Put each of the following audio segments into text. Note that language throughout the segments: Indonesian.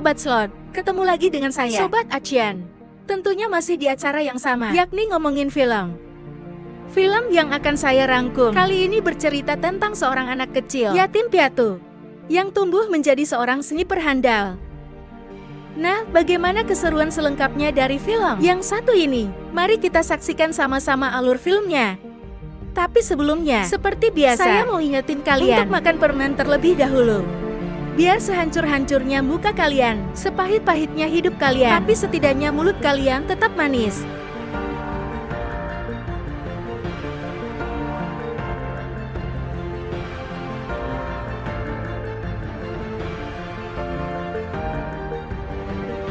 Sobat Slot, ketemu lagi dengan saya, Sobat Acian. Tentunya masih di acara yang sama, yakni ngomongin film. Film yang akan saya rangkum kali ini bercerita tentang seorang anak kecil, yatim piatu, yang tumbuh menjadi seorang sniper handal. Nah, bagaimana keseruan selengkapnya dari film yang satu ini? Mari kita saksikan sama-sama alur filmnya. Tapi sebelumnya, seperti biasa, saya mau ingetin kalian untuk makan permen terlebih dahulu. Biar sehancur-hancurnya muka kalian, sepahit-pahitnya hidup kalian, tapi setidaknya mulut kalian tetap manis.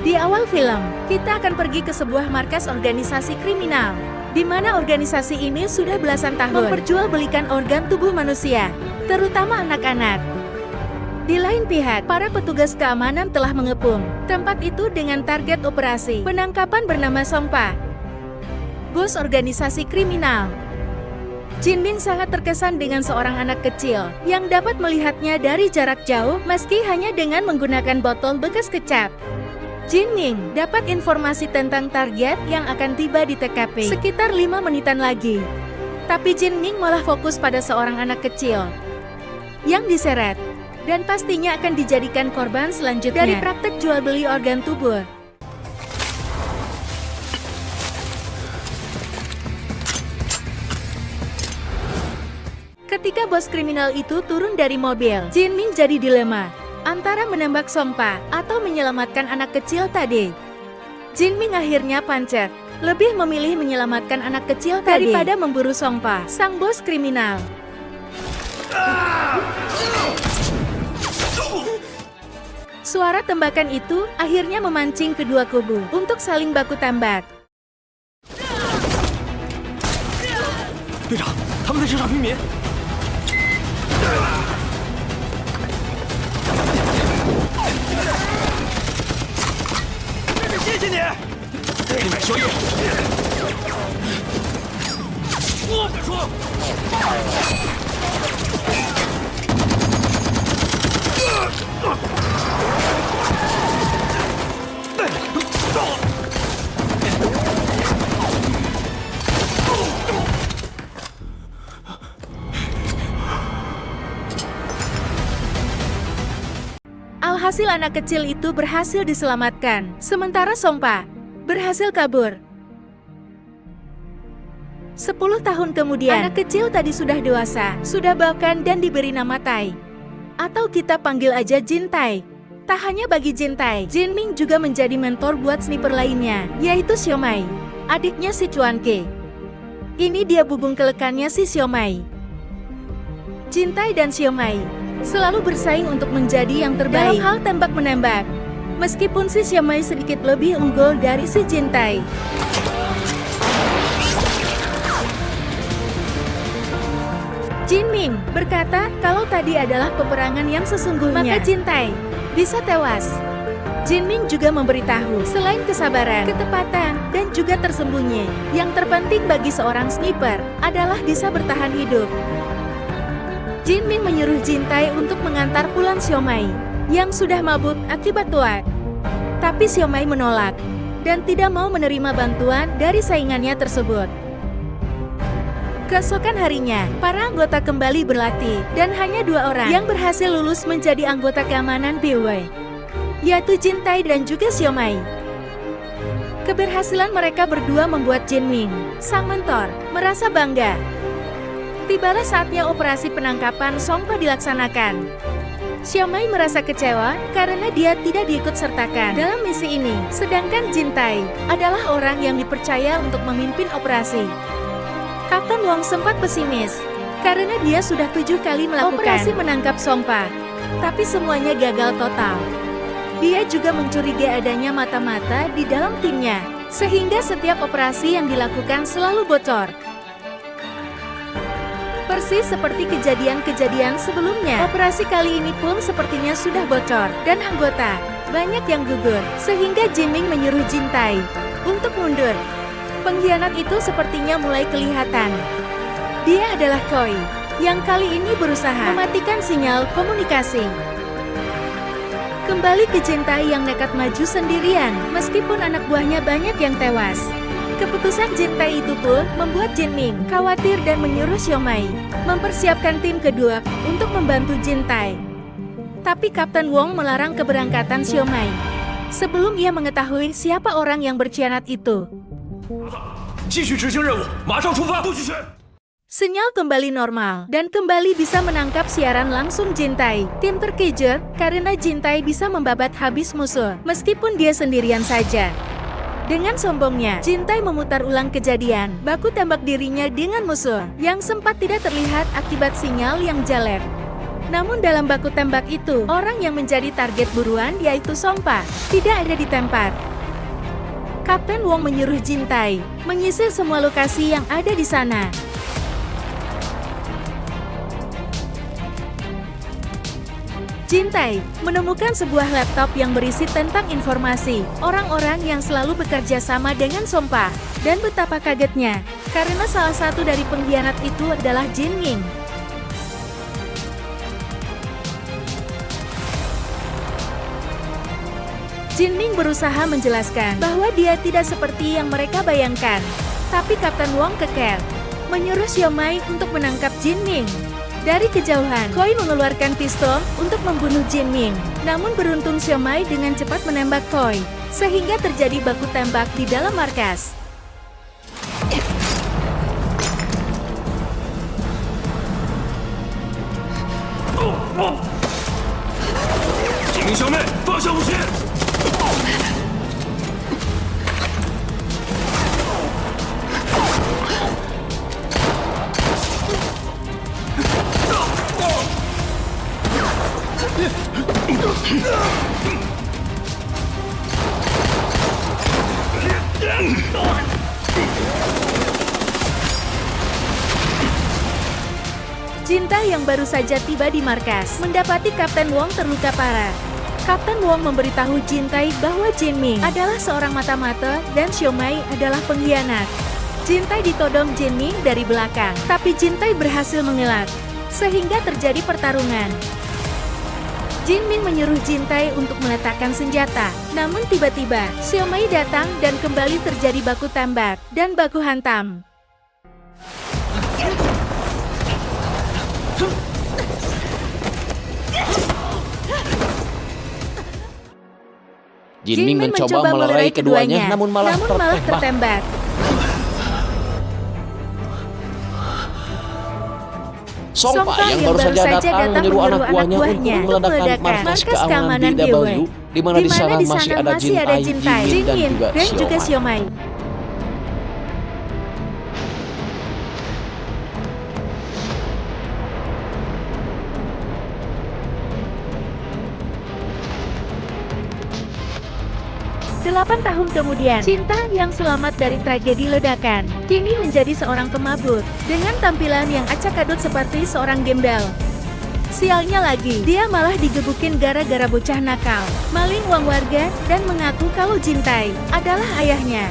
Di awal film, kita akan pergi ke sebuah markas organisasi kriminal, di mana organisasi ini sudah belasan tahun memperjualbelikan organ tubuh manusia, terutama anak-anak. Di lain pihak, para petugas keamanan telah mengepung tempat itu dengan target operasi penangkapan bernama Songpa, bos organisasi kriminal. Jin Ming sangat terkesan dengan seorang anak kecil yang dapat melihatnya dari jarak jauh meski hanya dengan menggunakan botol bekas kecap. Jin Ming dapat informasi tentang target yang akan tiba di TKP sekitar 5 menitan lagi. Tapi Jin Ming malah fokus pada seorang anak kecil yang diseret dan pastinya akan dijadikan korban selanjutnya dari praktek jual beli organ tubuh. Ketika bos kriminal itu turun dari mobil, Jin Ming jadi dilema antara menembak Songpa atau menyelamatkan anak kecil tadi. Jin Ming akhirnya pancet, lebih memilih menyelamatkan anak kecil tadi daripada memburu Songpa, sang bos kriminal. Suara tembakan itu akhirnya memancing kedua kubu untuk saling baku tembak. 队长，他们在射杀平民。谢谢你，给你买宵夜。我说。 Alhasil anak kecil itu berhasil diselamatkan, sementara Songpa berhasil kabur. 10 tahun kemudian, anak kecil tadi sudah dewasa, sudah bahkan dan diberi nama Tai. Atau kita panggil aja Jin Tai. Tak hanya bagi Jin Tai, Jin Ming juga menjadi mentor buat sniper lainnya, yaitu Xiaomai, adiknya si Chuan Ke. Ini dia bubung kelekannya si Xiaomai. Jin Tai dan Xiaomai selalu bersaing untuk menjadi yang terbaik dalam hal tembak-menembak. Meskipun si Xiaomai sedikit lebih unggul dari si Jin Tai. Jin Ming berkata kalau tadi adalah peperangan yang sesungguhnya, maka Jin Tai bisa tewas. Jin Ming juga memberitahu, selain kesabaran, ketepatan, dan juga tersembunyi, yang terpenting bagi seorang sniper adalah bisa bertahan hidup. Jin Ming menyuruh Jin Tai untuk mengantar pulang Xiaomai yang sudah mabuk akibat tua. Tapi Xiaomai menolak dan tidak mau menerima bantuan dari saingannya tersebut. Keesokan harinya, para anggota kembali berlatih dan hanya 2 orang yang berhasil lulus menjadi anggota keamanan BW, yaitu Jin Tai dan juga Xiaomai. Keberhasilan mereka berdua membuat Jin Ming, sang mentor, merasa bangga. Tibalah saatnya operasi penangkapan Songpa dilaksanakan. Xiaomai merasa kecewa karena dia tidak diikut-sertakan dalam misi ini, sedangkan Jin Tai adalah orang yang dipercaya untuk memimpin operasi. Kapten Wong sempat pesimis karena dia sudah 7 kali melakukan operasi menangkap Songpa, tapi semuanya gagal total. Dia juga mencurigai adanya mata-mata di dalam timnya, sehingga setiap operasi yang dilakukan selalu bocor. Persis seperti kejadian-kejadian sebelumnya, operasi kali ini pun sepertinya sudah bocor, dan anggota banyak yang gugur, sehingga Jin Ming menyuruh Jin Tai untuk mundur. Pengkhianat itu sepertinya mulai kelihatan. Dia adalah Koi, yang kali ini berusaha mematikan sinyal komunikasi. Kembali ke Jintai yang nekat maju sendirian, meskipun anak buahnya banyak yang tewas. Keputusan Jintai itu pun membuat Jin Ming khawatir dan menyuruh Xiaomai mempersiapkan tim kedua untuk membantu Jintai. Tapi Kapten Wong melarang keberangkatan Xiaomai sebelum ia mengetahui siapa orang yang berkhianat itu. 继续执行任务，马上出发，不许去！ Sinyal kembali normal, dan kembali bisa menangkap siaran langsung Jintai. Tim terkejut, karena Jintai bisa membabat habis musuh, meskipun dia sendirian saja. Dengan sombongnya, Jintai memutar ulang kejadian, baku tembak dirinya dengan musuh, yang sempat tidak terlihat akibat sinyal yang jelek. Namun dalam baku tembak itu, orang yang menjadi target buruan yaitu Songpa, tidak ada di tempat. Kapten Wong menyuruh Jintai menyisir semua lokasi yang ada di sana. Jintai menemukan sebuah laptop yang berisi tentang informasi orang-orang yang selalu bekerja sama dengan Songpa. Dan betapa kagetnya, karena salah satu dari pengkhianat itu adalah Jin Ming. Jin Ming berusaha menjelaskan bahwa dia tidak seperti yang mereka bayangkan. Tapi Kapten Wong kekeh, menyuruh Xiaomai untuk menangkap Jin Ming. Dari kejauhan, Koi mengeluarkan pistol untuk membunuh Jin Ming. Namun beruntung Xiaomai dengan cepat menembak Koi, sehingga terjadi baku tembak di dalam markas. 几名小妹放下武器！ Jintai yang baru saja tiba di markas mendapati Kapten Wong terluka parah. Kapten Wong memberitahu Jintai bahwa Jin Ming adalah seorang mata-mata dan Xiaomai adalah pengkhianat. Jintai ditodong Jin Ming dari belakang, tapi Jintai berhasil mengelak, sehingga terjadi pertarungan. Jin Ming menyuruh Jintai untuk meletakkan senjata, namun tiba-tiba Xiaomai datang dan kembali terjadi baku tembak dan baku hantam. Jin Ming mencoba melerai keduanya, namun malah tertembak. Songpa yang baru saja datang menyuruh anak buahnya untuk meledakkan markas keamanan DW, di mana di sana masih ada Jin Tai, Jin Yin, dan juga Xiaomai. Delapan tahun kemudian, Cinta yang selamat dari tragedi ledakan, kini menjadi seorang pemabuk, dengan tampilan yang acak-adut seperti seorang gembel. Sialnya lagi, dia malah digebukin gara-gara bocah nakal, maling uang warga, dan mengaku kalau Jintai adalah ayahnya.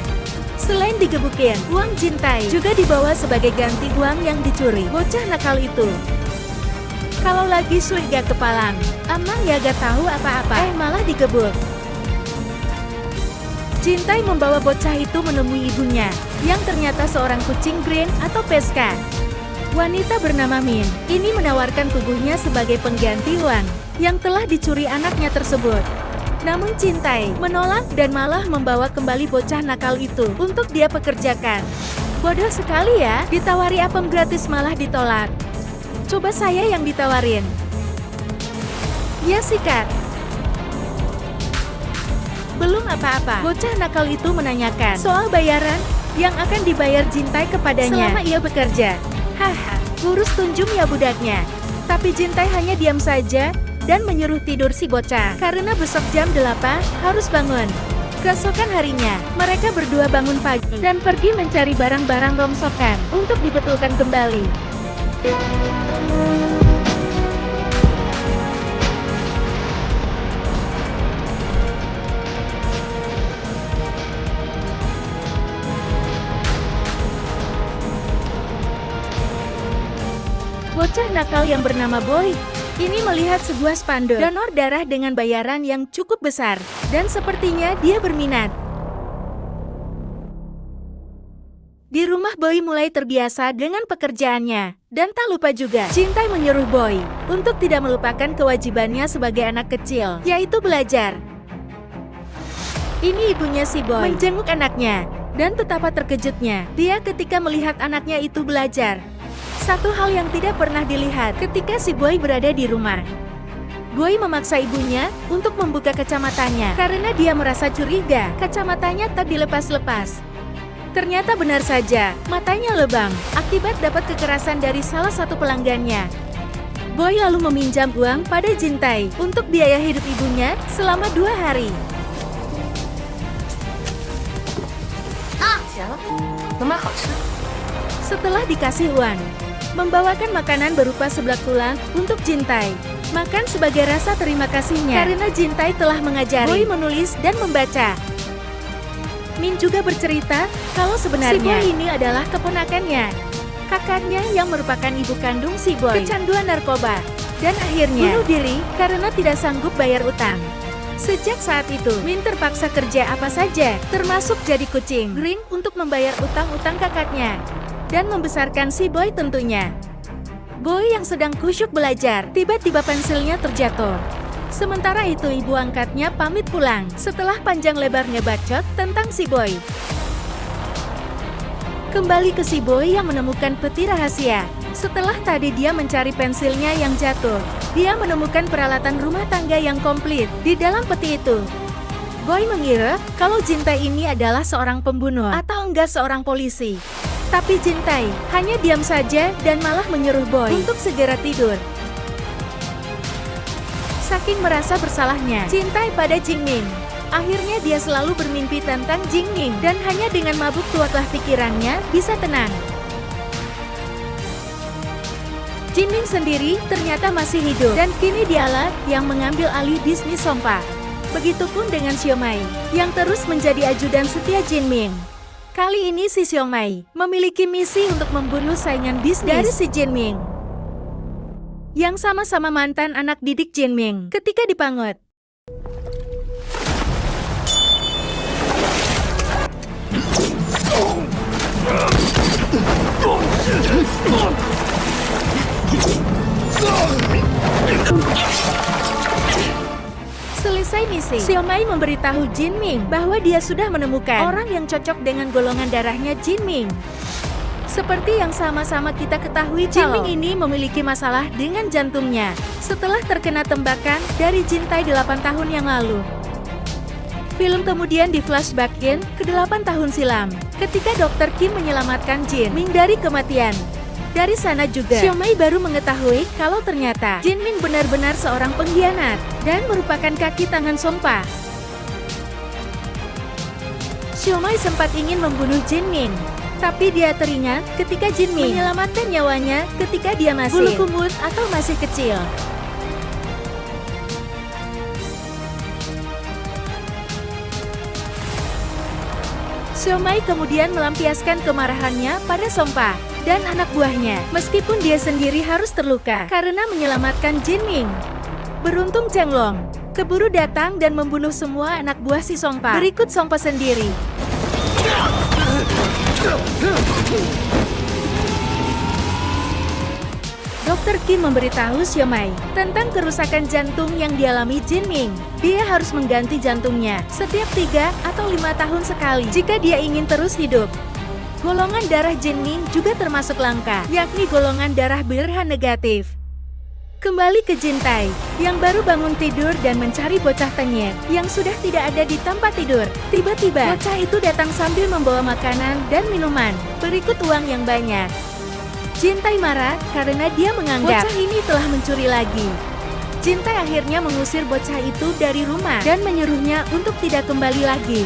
Selain digebukin, uang Jintai juga dibawa sebagai ganti uang yang dicuri bocah nakal itu. Kalau lagi sulit gak kepalang, Amang ya gak tahu apa-apa, malah digebuk. Jintai membawa bocah itu menemui ibunya, yang ternyata seorang kucing green atau peska. Wanita bernama Min, ini menawarkan tubuhnya sebagai pengganti uang yang telah dicuri anaknya tersebut. Namun Jintai menolak dan malah membawa kembali bocah nakal itu untuk dia pekerjakan. Bodoh sekali ya, ditawari apem gratis malah ditolak. Coba saya yang ditawarin. Ya sikat. Belum apa-apa, bocah nakal itu menanyakan soal bayaran yang akan dibayar Jintai kepadanya selama ia bekerja. Haha, kurus tunjung ya budaknya. Tapi Jintai hanya diam saja dan menyuruh tidur si bocah karena besok jam 8 harus bangun. Keesokan harinya, mereka berdua bangun pagi dan pergi mencari barang-barang rongsokan untuk dibetulkan kembali. Bocah nakal yang bernama Boy Ini melihat sebuah spanduk donor darah dengan bayaran yang cukup besar, dan sepertinya dia berminat. Di rumah Boy mulai terbiasa dengan pekerjaannya, dan tak lupa juga, Jintai menyuruh Boy untuk tidak melupakan kewajibannya sebagai anak kecil, yaitu belajar. Ini ibunya si Boy menjenguk anaknya, dan betapa terkejutnya dia ketika melihat anaknya itu belajar. Satu hal yang tidak pernah dilihat ketika si Boy berada di rumah. Boy memaksa ibunya untuk membuka kacamatanya karena dia merasa curiga kacamatanya tak dilepas-lepas. Ternyata benar saja, matanya lebam akibat dapat kekerasan dari salah satu pelanggannya. Boy lalu meminjam uang pada Jintai untuk biaya hidup ibunya selama 2 hari. Setelah dikasih uang, membawakan makanan berupa seblak tulang untuk Jintai. Makan sebagai rasa terima kasihnya karena Jintai telah mengajari Boy menulis dan membaca. Min juga bercerita kalau sebenarnya si Boy ini adalah keponakannya. Kakaknya yang merupakan ibu kandung si Boy kecanduan narkoba dan akhirnya bunuh diri karena tidak sanggup bayar utang. Sejak saat itu, Min terpaksa kerja apa saja, termasuk jadi kucing Green untuk membayar utang-utang kakaknya dan membesarkan si Boy tentunya. Boy yang sedang kusyuk belajar, tiba-tiba pensilnya terjatuh. Sementara itu ibu angkatnya pamit pulang setelah panjang lebar ngebacot tentang si Boy. Kembali ke si Boy yang menemukan peti rahasia. Setelah tadi dia mencari pensilnya yang jatuh, dia menemukan peralatan rumah tangga yang komplit di dalam peti itu. Boy mengira kalau Jintai ini adalah seorang pembunuh atau enggak seorang polisi. Tapi Jintai hanya diam saja dan malah menyuruh Boy untuk segera tidur. Saking merasa bersalahnya Jintai pada Jingming, akhirnya dia selalu bermimpi tentang Jingming dan hanya dengan mabuk tuatlah pikirannya bisa tenang. Jingming sendiri ternyata masih hidup dan kini dialah yang mengambil alih bisnis Sompa. Begitupun dengan Xiaomai yang terus menjadi ajudan setia Jingming. Kali ini si Xiaomai memiliki misi untuk membunuh saingan bisnis dari si Jingming, yang sama-sama mantan anak didik Jingming ketika dipangut. Selesai misi, Xiaomai memberitahu Jingming bahwa dia sudah menemukan orang yang cocok dengan golongan darahnya Jingming. Seperti yang sama-sama kita ketahui, Jingming ini memiliki masalah dengan jantungnya setelah terkena tembakan dari Jintai 8 tahun yang lalu. Film kemudian di flashback-in ke 8 tahun silam, ketika Dr. Kim menyelamatkan Jin-Ming dari kematian. Dari sana juga, Xiaomai baru mengetahui kalau ternyata Jin-Ming benar-benar seorang pengkhianat dan merupakan kaki tangan Sompa. Xiaomai sempat ingin membunuh Jin-Ming, tapi dia teringat ketika Jin-Ming menyelamatkan nyawanya ketika dia masih bulu kumut atau masih kecil. Xiaomai kemudian melampiaskan kemarahannya pada Sompa dan anak buahnya, meskipun dia sendiri harus terluka karena menyelamatkan Jin-Ming. Beruntung Chenglong keburu datang dan membunuh semua anak buah si Sompa berikut Sompa sendiri. Dr. Kim memberitahu Xiaomai tentang kerusakan jantung yang dialami Jin-Ming. Dia harus mengganti jantungnya setiap 3 atau 5 tahun sekali jika dia ingin terus hidup. Golongan darah Jin-Ming juga termasuk langka, yakni golongan darah B-RH negatif. Kembali ke Jintai, yang baru bangun tidur dan mencari bocah tengil yang sudah tidak ada di tempat tidur. Tiba-tiba, bocah itu datang sambil membawa makanan dan minuman, berikut uang yang banyak. Jintai marah karena dia menganggap bocah ini telah mencuri lagi. Jintai akhirnya mengusir bocah itu dari rumah dan menyuruhnya untuk tidak kembali lagi.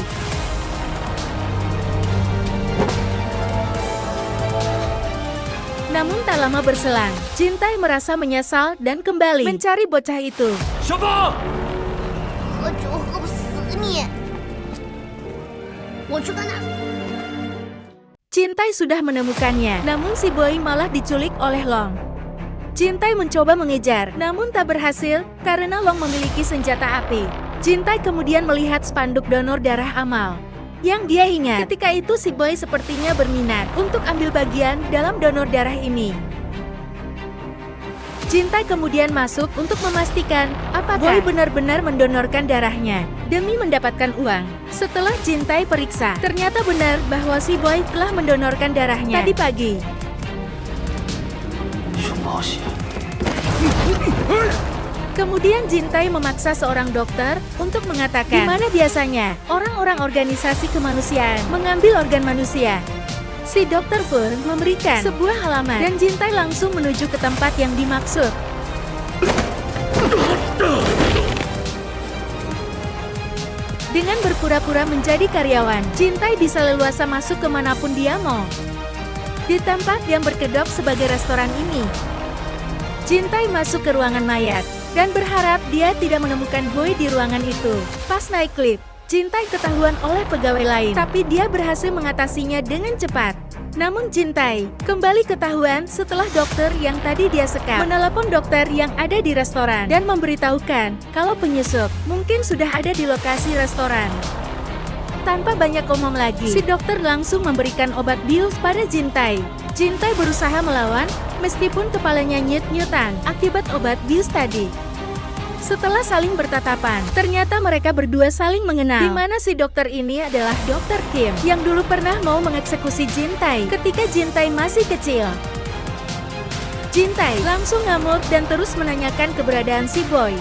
Namun tak lama berselang, Jintai merasa menyesal dan kembali mencari bocah itu. Siapa? Jintai sudah menemukannya, namun si Boy malah diculik oleh Long. Jintai mencoba mengejar, namun tak berhasil karena Long memiliki senjata api. Jintai kemudian melihat spanduk donor darah amal yang dia ingat. Ketika itu si boy sepertinya berminat untuk ambil bagian dalam donor darah ini. Jintai kemudian masuk untuk memastikan apakah Boy benar-benar mendonorkan darahnya demi mendapatkan uang. Setelah Jintai periksa, ternyata benar bahwa si Boy telah mendonorkan darahnya tadi pagi. Kemudian Jintai memaksa seorang dokter untuk mengatakan di mana biasanya orang-orang organisasi kemanusiaan mengambil organ manusia. Si dokter pun memberikan sebuah halaman dan Jintai langsung menuju ke tempat yang dimaksud. Dengan berpura-pura menjadi karyawan, Jintai bisa leluasa masuk kemanapun dia mau. Di tempat yang berkedok sebagai restoran ini, Jintai masuk ke ruangan mayat dan berharap dia tidak menemukan Boy di ruangan itu. Pas naik lift, Jintai ketahuan oleh pegawai lain, tapi dia berhasil mengatasinya dengan cepat. Namun Jintai kembali ketahuan setelah dokter yang tadi dia sekap menelepon dokter yang ada di restoran dan memberitahukan kalau penyusup mungkin sudah ada di lokasi restoran. Tanpa banyak ngomong lagi, si dokter langsung memberikan obat bius pada Jintai. Jintai berusaha melawan meskipun kepalanya nyut-nyutan akibat obat bius tadi. Setelah saling bertatapan, ternyata mereka berdua saling mengenal. Di mana si dokter ini adalah Dokter Kim yang dulu pernah mau mengeksekusi Jintai ketika Jintai masih kecil. Jintai langsung ngamuk dan terus menanyakan keberadaan si Boy.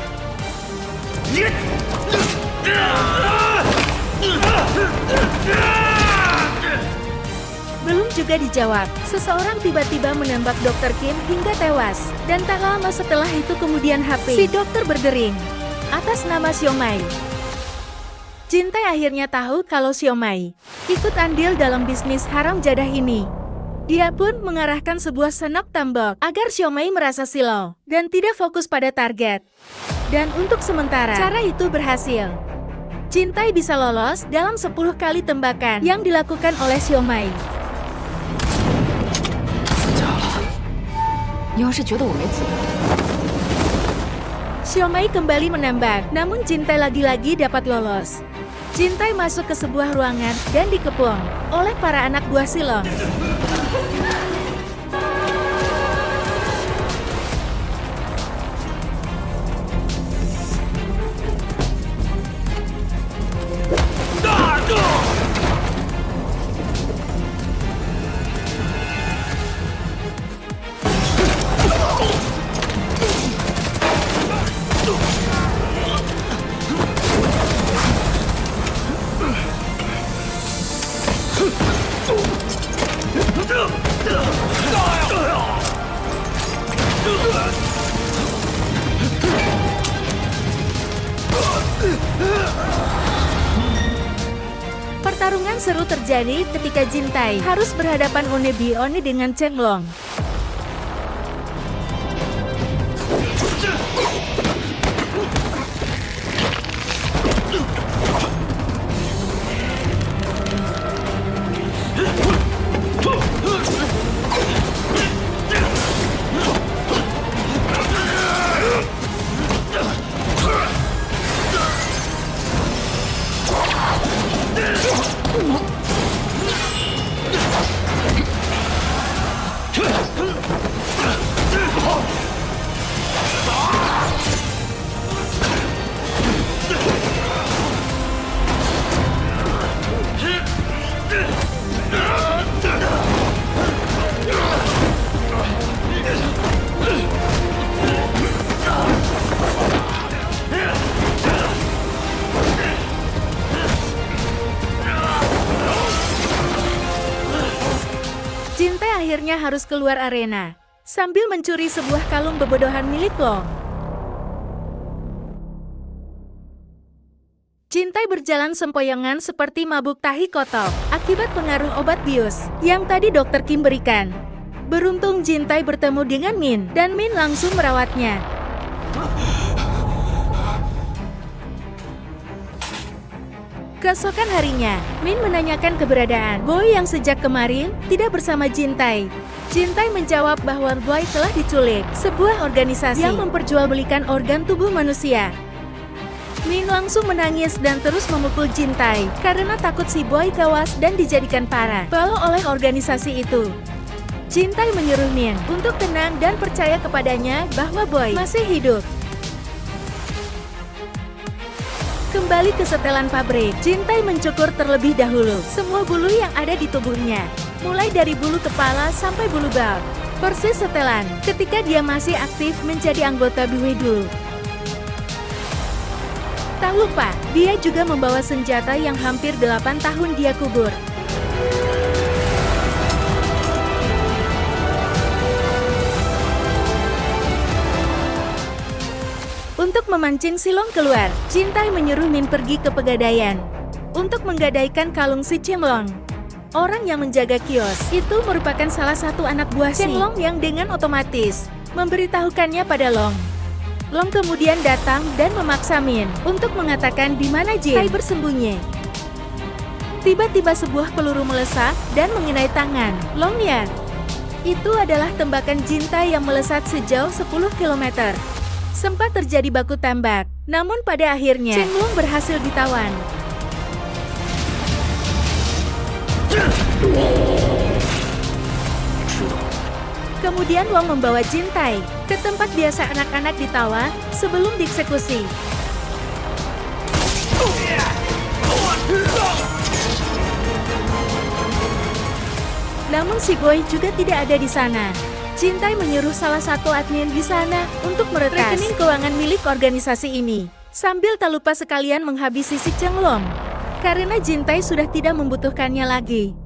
Belum juga dijawab, seseorang tiba-tiba menembak Dokter Kim hingga tewas. Dan tak lama setelah itu kemudian HP si dokter berdering atas nama Xiaomai. Jintai akhirnya tahu kalau Xiaomai ikut andil dalam bisnis haram jadah ini. Dia pun mengarahkan sebuah senok tembok agar Xiaomai merasa silau dan tidak fokus pada target. Dan untuk sementara, cara itu berhasil. Jintai bisa lolos dalam 10 kali tembakan yang dilakukan oleh Xiaomai. Xiaomai kembali menembak, namun Jintai lagi-lagi dapat lolos. Jintai masuk ke sebuah ruangan dan dikepung oleh para anak buah Silong. Pertarungan seru terjadi ketika Jintai harus berhadapan one-bi-one dengan Chenglong. Jintai akhirnya harus keluar arena sambil mencuri sebuah kalung bebodohan milik Long. Jintai berjalan sempoyongan seperti mabuk tahi kotok akibat pengaruh obat bius yang tadi Dokter Kim berikan. Beruntung Jintai bertemu dengan Min dan Min langsung merawatnya. Keesokan harinya, Min menanyakan keberadaan Boy yang sejak kemarin tidak bersama Jintai. Jintai menjawab bahwa Boy telah diculik, sebuah organisasi yang memperjualbelikan organ tubuh manusia. Min langsung menangis dan terus memukul Jintai karena takut si Boy tewas dan dijadikan para balo oleh organisasi itu. Jintai menyuruh Min untuk tenang dan percaya kepadanya bahwa Boy masih hidup. Kembali ke setelan pabrik, Jintai mencukur terlebih dahulu semua bulu yang ada di tubuhnya, mulai dari bulu kepala sampai bulu bal. Persis setelan ketika dia masih aktif menjadi anggota BW dulu. Tak lupa, dia juga membawa senjata yang hampir 8 tahun dia kubur. Untuk memancing Silong keluar, Jintai menyuruh Min pergi ke pegadaian untuk menggadaikan kalung si Chenglong. Orang yang menjaga kios itu merupakan salah satu anak buah Chenglong yang dengan otomatis memberitahukannya pada Long. Long kemudian datang dan memaksa Min untuk mengatakan di mana Jintai bersembunyi. Tiba-tiba sebuah peluru melesat dan mengenai tangan Long Yan. Itu adalah tembakan Jintai yang melesat sejauh 10 km. Sempat terjadi baku tembak, namun pada akhirnya Chenglong berhasil ditawan. Kemudian Long membawa Jintai ke tempat biasa anak-anak ditawan sebelum dieksekusi. Namun si Boy juga tidak ada di sana. Jintai menyuruh salah satu admin di sana untuk meretas rekening keuangan milik organisasi ini, sambil tak lupa sekalian menghabisi si Chenglong, karena Jintai sudah tidak membutuhkannya lagi.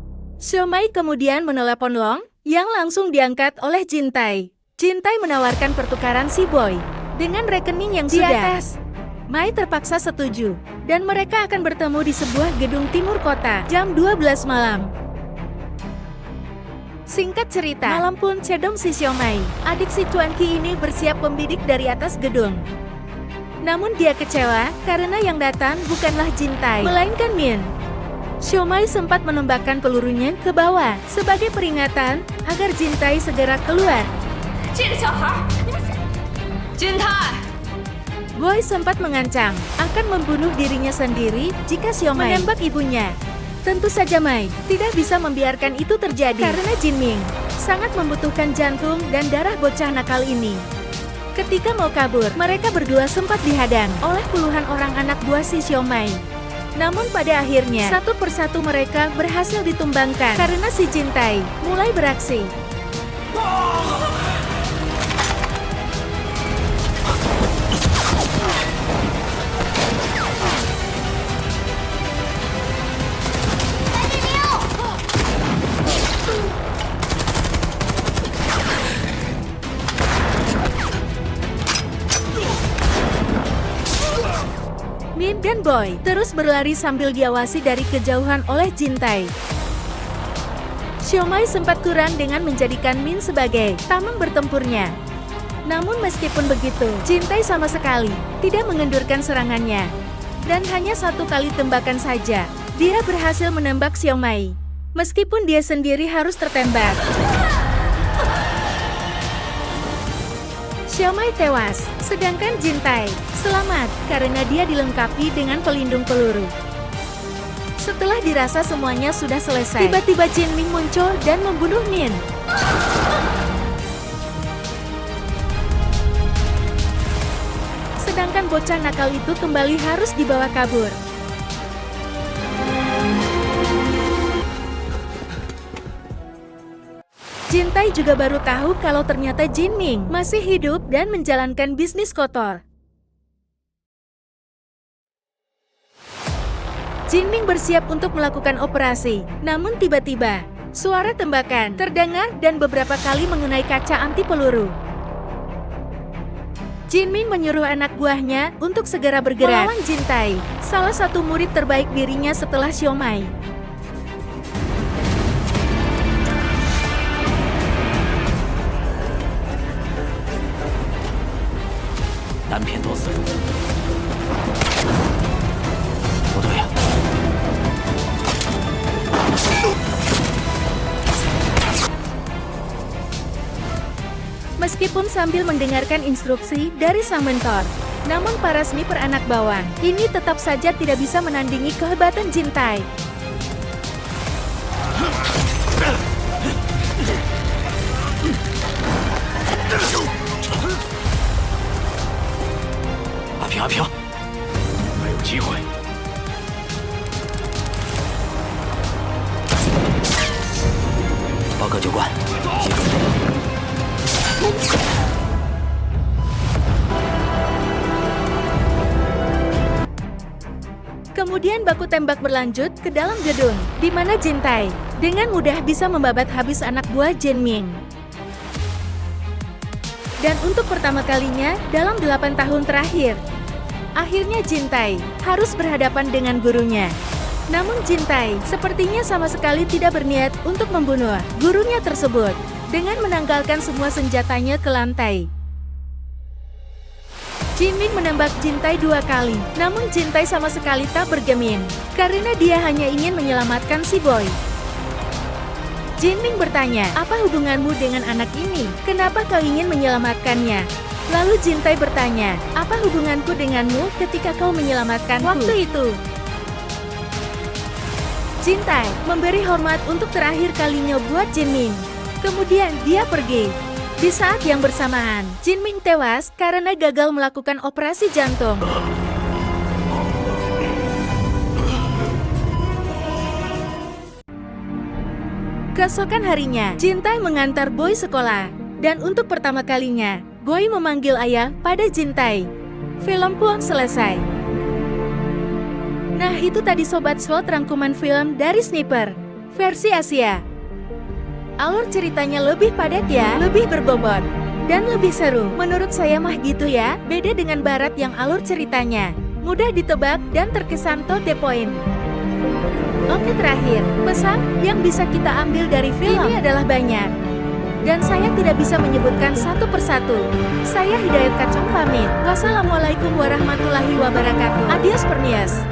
Xiaomai kemudian menelepon Long, yang langsung diangkat oleh Jintai. Jintai menawarkan pertukaran si Boy dengan rekening yang sudah di atas. Mai terpaksa setuju, dan mereka akan bertemu di sebuah gedung timur kota jam 12 malam. Singkat cerita, malam pun Cedong si Xiaomai, adik si Chuan Qi ini bersiap membidik dari atas gedung. Namun dia kecewa karena yang datang bukanlah Jintai, melainkan Min. Xiaomai sempat menembakkan pelurunya ke bawah sebagai peringatan agar Jintai segera keluar. Boy sempat mengancam akan membunuh dirinya sendiri jika Xiaomai menembak ibunya. Tentu saja Mai tidak bisa membiarkan itu terjadi karena Jinming sangat membutuhkan jantung dan darah bocah nakal ini. Ketika mau kabur, mereka berdua sempat dihadang oleh puluhan orang anak buah si Xiaomai. Namun pada akhirnya, satu persatu mereka berhasil ditumbangkan karena si Jintai mulai beraksi. Min dan Boy terus berlari sambil diawasi dari kejauhan oleh Jintai. Xiaomai sempat kurang dengan menjadikan Min sebagai tameng bertempurnya. Namun meskipun begitu, Jintai sama sekali tidak mengendurkan serangannya. Dan hanya satu kali tembakan saja, dia berhasil menembak Xiaomai. Meskipun dia sendiri harus tertembak. Xiaomai tewas, sedangkan Jintai selamat karena dia dilengkapi dengan pelindung peluru. Setelah dirasa semuanya sudah selesai, tiba-tiba Jinming muncul dan membunuh Min. Sedangkan bocah nakal itu kembali harus dibawa kabur. Jintai juga baru tahu kalau ternyata Jinming masih hidup dan menjalankan bisnis kotor. Jinming bersiap untuk melakukan operasi, namun tiba-tiba suara tembakan terdengar dan beberapa kali mengenai kaca anti peluru. Jinming menyuruh anak buahnya untuk segera bergerak melawan Jintai, salah satu murid terbaik dirinya setelah Xiaomai. Meskipun sambil mendengarkan instruksi dari sang mentor, namun para sniper anak bawang ini tetap saja tidak bisa menandingi kehebatan Jintai.阿平，阿平，还有机会。报告教官，记住。 Kemudian baku tembak berlanjut ke dalam gedung, di mana Jintai dengan mudah bisa membabat habis anak buah Jinming. Dan untuk pertama kalinya dalam 8 tahun terakhir, akhirnya Jintai harus berhadapan dengan gurunya. Namun Jintai sepertinya sama sekali tidak berniat untuk membunuh gurunya tersebut dengan menanggalkan semua senjatanya ke lantai. Jinming menembak Jintai 2 kali, namun Jintai sama sekali tak bergeming, karena dia hanya ingin menyelamatkan si boy. Jinming bertanya, apa hubunganmu dengan anak ini? Kenapa kau ingin menyelamatkannya? Lalu Jintai bertanya, apa hubunganku denganmu ketika kau menyelamatkanku? Waktu itu, Jintai memberi hormat untuk terakhir kalinya buat Jinming. Kemudian dia pergi. Di saat yang bersamaan, Jinming tewas karena gagal melakukan operasi jantung. Keesokan harinya, Jintai mengantar Boy sekolah. Dan untuk pertama kalinya, Boy memanggil ayah pada Jintai. Film pun selesai. Nah itu tadi Sobat Slot rangkuman film dari Sniper, versi Asia. Alur ceritanya lebih padat ya, lebih berbobot, dan lebih seru. Menurut saya mah gitu ya, beda dengan Barat yang alur ceritanya mudah ditebak dan terkesan to the point. Oke terakhir, pesan yang bisa kita ambil dari film ini adalah banyak. Dan saya tidak bisa menyebutkan satu persatu. Saya Hidayat Kacung pamit. Wassalamualaikum warahmatullahi wabarakatuh. Adios pernias.